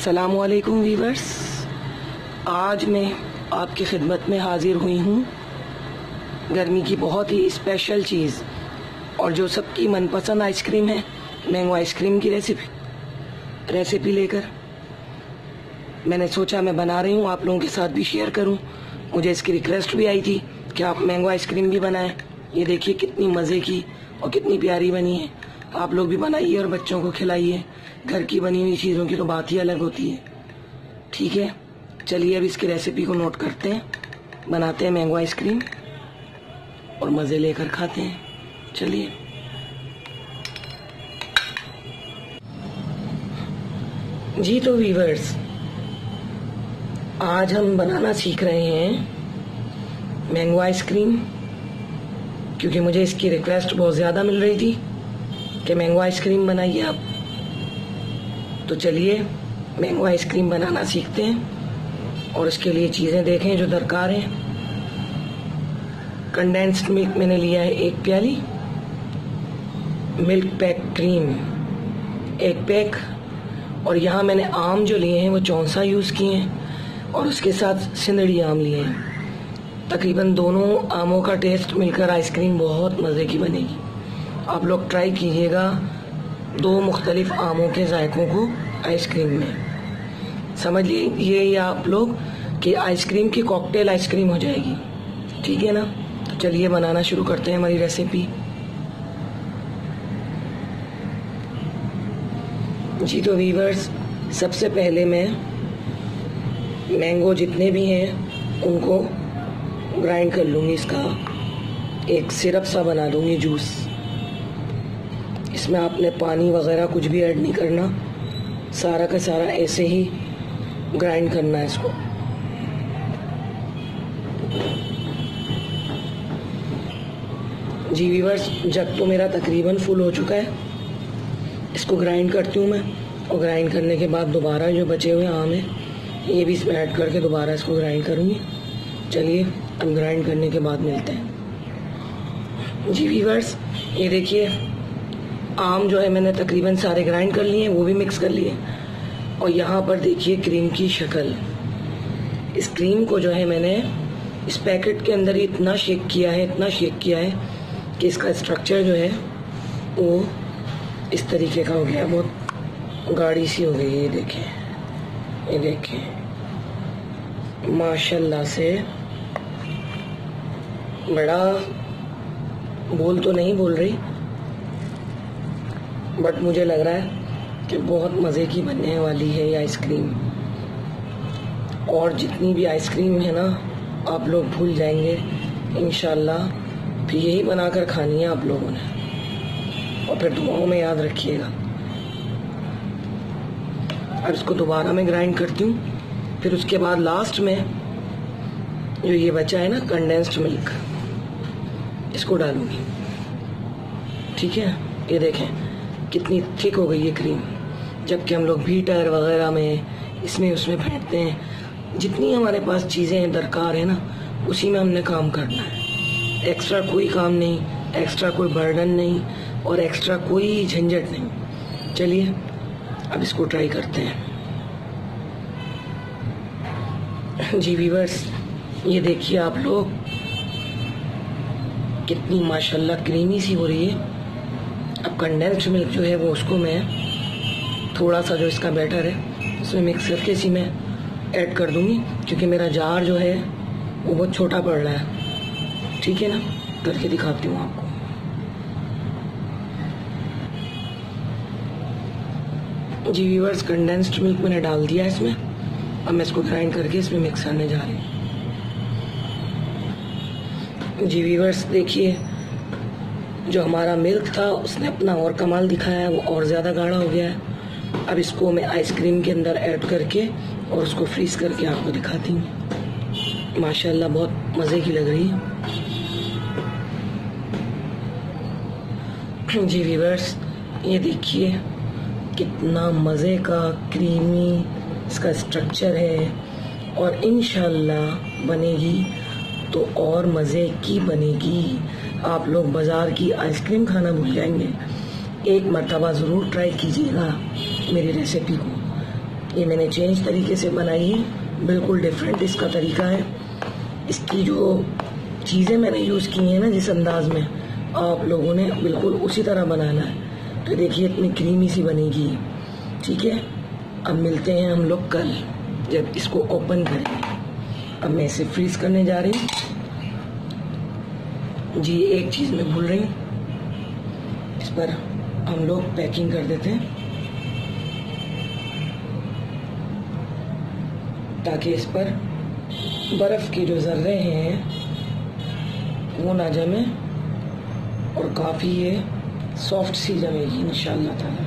अस्सलामुअलैकुम वीवर्स, आज मैं आपकी खिदमत में हाजिर हुई हूँ गर्मी की बहुत ही स्पेशल चीज़ और जो सबकी मनपसंद आइसक्रीम है, मैंगो आइसक्रीम की रेसिपी लेकर मैंने सोचा मैं बना रही हूँ, आप लोगों के साथ भी शेयर करूँ। मुझे इसकी रिक्वेस्ट भी आई थी कि आप मैंगो आइसक्रीम भी बनाएं। ये देखिए कितनी मज़े की और कितनी प्यारी बनी है। आप लोग भी बनाइए और बच्चों को खिलाइए। घर की बनी हुई चीज़ों की तो बात ही अलग होती है। ठीक है, चलिए अब इसकी रेसिपी को नोट करते हैं, बनाते हैं मैंगो आइसक्रीम और मज़े लेकर खाते हैं। चलिए। जी तो वीवर्स, आज हम बनाना सीख रहे हैं मैंगो आइसक्रीम, क्योंकि मुझे इसकी रिक्वेस्ट बहुत ज़्यादा मिल रही थी कि मैंगो आइसक्रीम बनाइए आप। तो चलिए मैंगो आइसक्रीम बनाना सीखते हैं और इसके लिए चीज़ें देखें जो दरकार हैं। कंडेंस्ड मिल्क मैंने लिया है 1 प्याली, मिल्क पैक क्रीम 1 पैक, और यहाँ मैंने आम जो लिए हैं वो चौंसा यूज़ किए हैं और उसके साथ सिंदड़ी आम लिए हैं। तकरीबन दोनों आमों का टेस्ट मिलकर आइसक्रीम बहुत मज़े की बनेगी। आप लोग ट्राई कीजिएगा 2 मुख्तलिफ आमों के जायकों को आइसक्रीम में। समझ लीजिए आप लोग कि आइसक्रीम की कॉकटेल आइसक्रीम हो जाएगी। ठीक है ना? तो चलिए बनाना शुरू करते हैं हमारी रेसिपी। जी तो वीवर्स, सबसे पहले मैं मैंगो जितने भी हैं उनको ग्राइंड कर लूँगी, इसका एक सिरप सा बना दूँगी, जूस। इसमें आपने पानी वगैरह कुछ भी ऐड नहीं करना, सारा का सारा ऐसे ही ग्राइंड करना है इसको। जी वीवर्स, जग तो मेरा तकरीबन फुल हो चुका है। इसको ग्राइंड करती हूँ मैं, और ग्राइंड करने के बाद दोबारा जो बचे हुए आम हैं ये भी इसमें ऐड करके दोबारा इसको ग्राइंड करूँगी। चलिए अब ग्राइंड करने के बाद मिलते हैं। जी वीवर्स, ये देखिए आम जो है मैंने तकरीबन सारे ग्राइंड कर लिए हैं, वो भी मिक्स कर लिए। और यहाँ पर देखिए क्रीम की शक्ल। इस क्रीम को जो है मैंने इस पैकेट के अंदर इतना शेक किया है कि इसका स्ट्रक्चर जो है वो इस तरीके का हो गया, बहुत गाढ़ी सी हो गई है। ये देखें माशाल्लाह से। बड़ा बोल तो नहीं बोल रही, बट मुझे लग रहा है कि बहुत मज़े की बनने वाली है ये आइसक्रीम। और जितनी भी आइसक्रीम है ना, आप लोग भूल जाएंगे इंशाल्लाह। फिर यही बनाकर खानी है आप लोगों ने, और फिर दुआओं में याद रखिएगा। अब इसको दोबारा मैं ग्राइंड करती हूँ। फिर उसके बाद लास्ट में जो ये बचा है ना कंडेंस्ड मिल्क, इसको डालूंगी। ठीक है, ये देखें कितनी थिक हो गई है क्रीम। जबकि हम लोग बीटर वगैरह में इसमें उसमें फेंटते हैं। जितनी हमारे पास चीज़ें दरकार है ना, उसी में हमने काम करना है। एक्स्ट्रा कोई काम नहीं, एक्स्ट्रा कोई बर्डन नहीं और एक्स्ट्रा कोई झंझट नहीं। चलिए अब इसको ट्राई करते हैं। जी वीवर्स, ये देखिए आप लोग कितनी माशाल्लाह क्रीमी सी हो रही है। अब कंडेंस्ड मिल्क जो है वो उसको मैं थोड़ा सा जो इसका बैटर है उसमें मिक्स करके इसी में ऐड कर दूंगी, क्योंकि मेरा जार जो है वो बहुत छोटा पड़ रहा है। ठीक है ना? करके दिखाती हूँ आपको। जी वीवर्स, कंडेंस्ड मिल्क मैंने डाल दिया इसमें। अब मैं इसको ग्राइंड करके इसमें मिक्स करने जा रही हूँ। जी वीवर्स, देखिए जो हमारा मिल्क था उसने अपना और कमाल दिखाया है, वो और ज़्यादा गाढ़ा हो गया है। अब इसको मैं आइसक्रीम के अंदर ऐड करके और उसको फ्रीज करके आपको दिखाती हूँ। माशाल्लाह बहुत मज़े की लग रही है। जी वीवर्स, ये देखिए कितना मज़े का क्रीमी इसका स्ट्रक्चर है, और इंशाल्लाह बनेगी तो और मज़े की बनेगी। आप लोग बाज़ार की आइसक्रीम खाना भूल जाएंगे। एक मर्तबा ज़रूर ट्राई कीजिएगा मेरी रेसिपी को। ये मैंने चेंज तरीके से बनाई है, बिल्कुल डिफरेंट इसका तरीका है। इसकी जो चीज़ें मैंने यूज़ की हैं ना, जिस अंदाज में आप लोगों ने बिल्कुल उसी तरह बनाना है। तो देखिए इतनी क्रीमी सी बनेगी। ठीक है, अब मिलते हैं हम लोग कल जब इसको ओपन करेंगे। अब मैं इसे फ्रीज करने जा रही हूँ। जी एक चीज़ मैं भूल रही हूँ, इस पर हम लोग पैकिंग कर देते हैं ताकि इस पर बर्फ़ की जो ज़र्रे हैं वो ना जमे और काफ़ी ये सॉफ्ट सी जमेगी इंशाल्लाह ताला।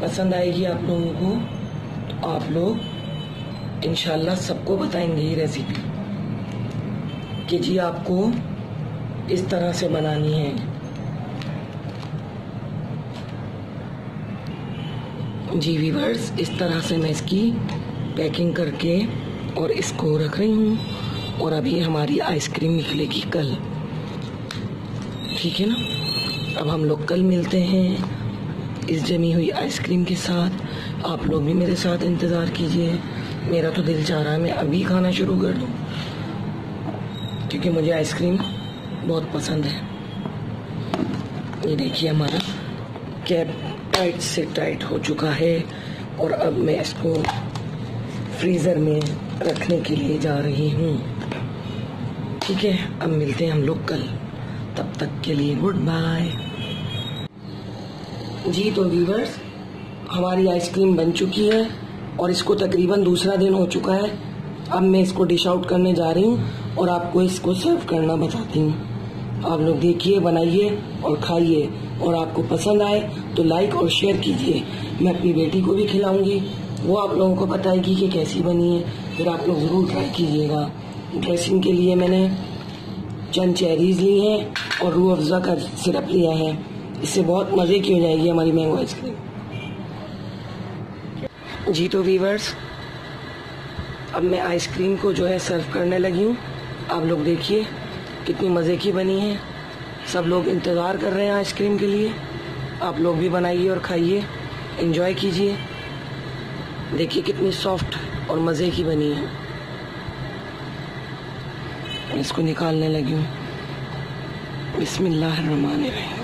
पसंद आएगी आप लोगों को तो आप लोग इंशाल्लाह सबको बताएंगे ये रेसिपी कि जी आपको इस तरह से बनानी है। जी व्यूअर्स, इस तरह से मैं इसकी पैकिंग करके और इसको रख रही हूँ और अभी हमारी आइसक्रीम निकलेगी कल। ठीक है ना। अब हम लोग कल मिलते हैं इस जमी हुई आइसक्रीम के साथ। आप लोग भी मेरे साथ इंतज़ार कीजिए। मेरा तो दिल चाह रहा है मैं अभी खाना शुरू कर दूँ क्योंकि मुझे आइसक्रीम बहुत पसंद है। ये देखिए हमारा कैप टाइट से टाइट हो चुका है और अब मैं इसको फ्रीज़र में रखने के लिए जा रही हूँ। ठीक है, अब मिलते हैं हम लोग कल, तब तक के लिए गुड बाय। जी तो व्यूअर्स, हमारी आइसक्रीम बन चुकी है और इसको तकरीबन दूसरा दिन हो चुका है। अब मैं इसको डिश आउट करने जा रही हूँ और आपको इसको सर्व करना बताती हूँ। आप लोग देखिए, बनाइए और खाइए और आपको पसंद आए तो लाइक और शेयर कीजिए। मैं अपनी बेटी को भी खिलाऊंगी, वो आप लोगों को बताएगी कि कैसी बनी है, फिर आप लोग ज़रूर ट्राई कीजिएगा। ड्रेसिंग के लिए मैंने चंद चेरीज ली हैं और रूह अफ़ज़ा का सिरप लिया है। इससे बहुत मज़े की हो जाएगी हमारी मैंगो आइसक्रीम। जी तो व्यूअर्स, अब मैं आइसक्रीम को जो है सर्व करने लगी हूँ। आप लोग देखिए कितनी मज़े की बनी है। सब लोग इंतज़ार कर रहे हैं आइसक्रीम के लिए। आप लोग भी बनाइए और खाइए, एंजॉय कीजिए। देखिए कितनी सॉफ्ट और मज़े की बनी है। इसको निकालने लगी हूँ। बिस्मिल्लाहिर्रहमानिर्रहीम।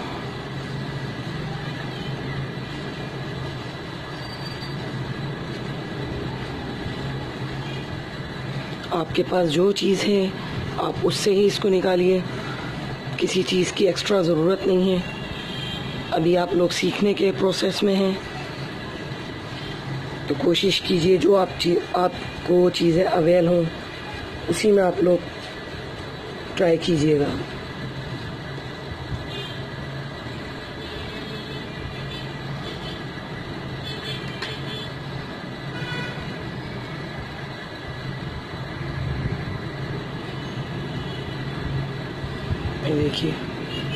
आपके पास जो चीज़ है आप उससे ही इसको निकालिए, किसी चीज़ की एक्स्ट्रा ज़रूरत नहीं है। अभी आप लोग सीखने के प्रोसेस में हैं तो कोशिश कीजिए जो आपको चीज़ें अवेल हों उसी में आप लोग ट्राई कीजिएगा। देखिए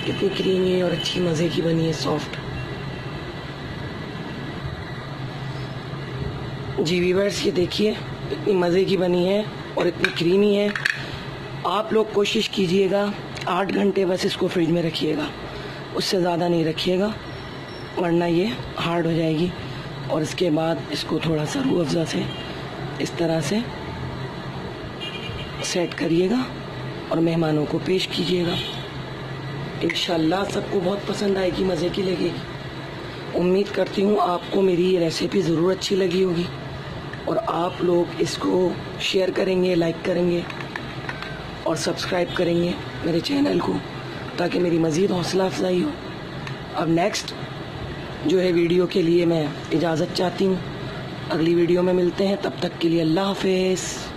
कितनी क्रीमी और अच्छी मज़े की बनी है, सॉफ्ट। जी व्यूअर्स, ये देखिए इतनी मज़े की बनी है और इतनी क्रीमी है। आप लोग कोशिश कीजिएगा 8 घंटे बस इसको फ्रिज में रखिएगा, उससे ज़्यादा नहीं रखिएगा वरना ये हार्ड हो जाएगी। और इसके बाद इसको थोड़ा सा रूह अफ़ज़ा से इस तरह से सेट करिएगा और मेहमानों को पेश कीजिएगा। इंशाल्लाह सबको बहुत पसंद आएगी, मज़े की लगेगी। उम्मीद करती हूँ आपको मेरी ये रेसिपी ज़रूर अच्छी लगी होगी और आप लोग इसको शेयर करेंगे, लाइक करेंगे और सब्सक्राइब करेंगे मेरे चैनल को ताकि मेरी मज़ीद हौसला अफजाई हो। अब नेक्स्ट जो है वीडियो के लिए मैं इजाज़त चाहती हूँ। अगली वीडियो में मिलते हैं, तब तक के लिए अल्लाह हाफ़िज़।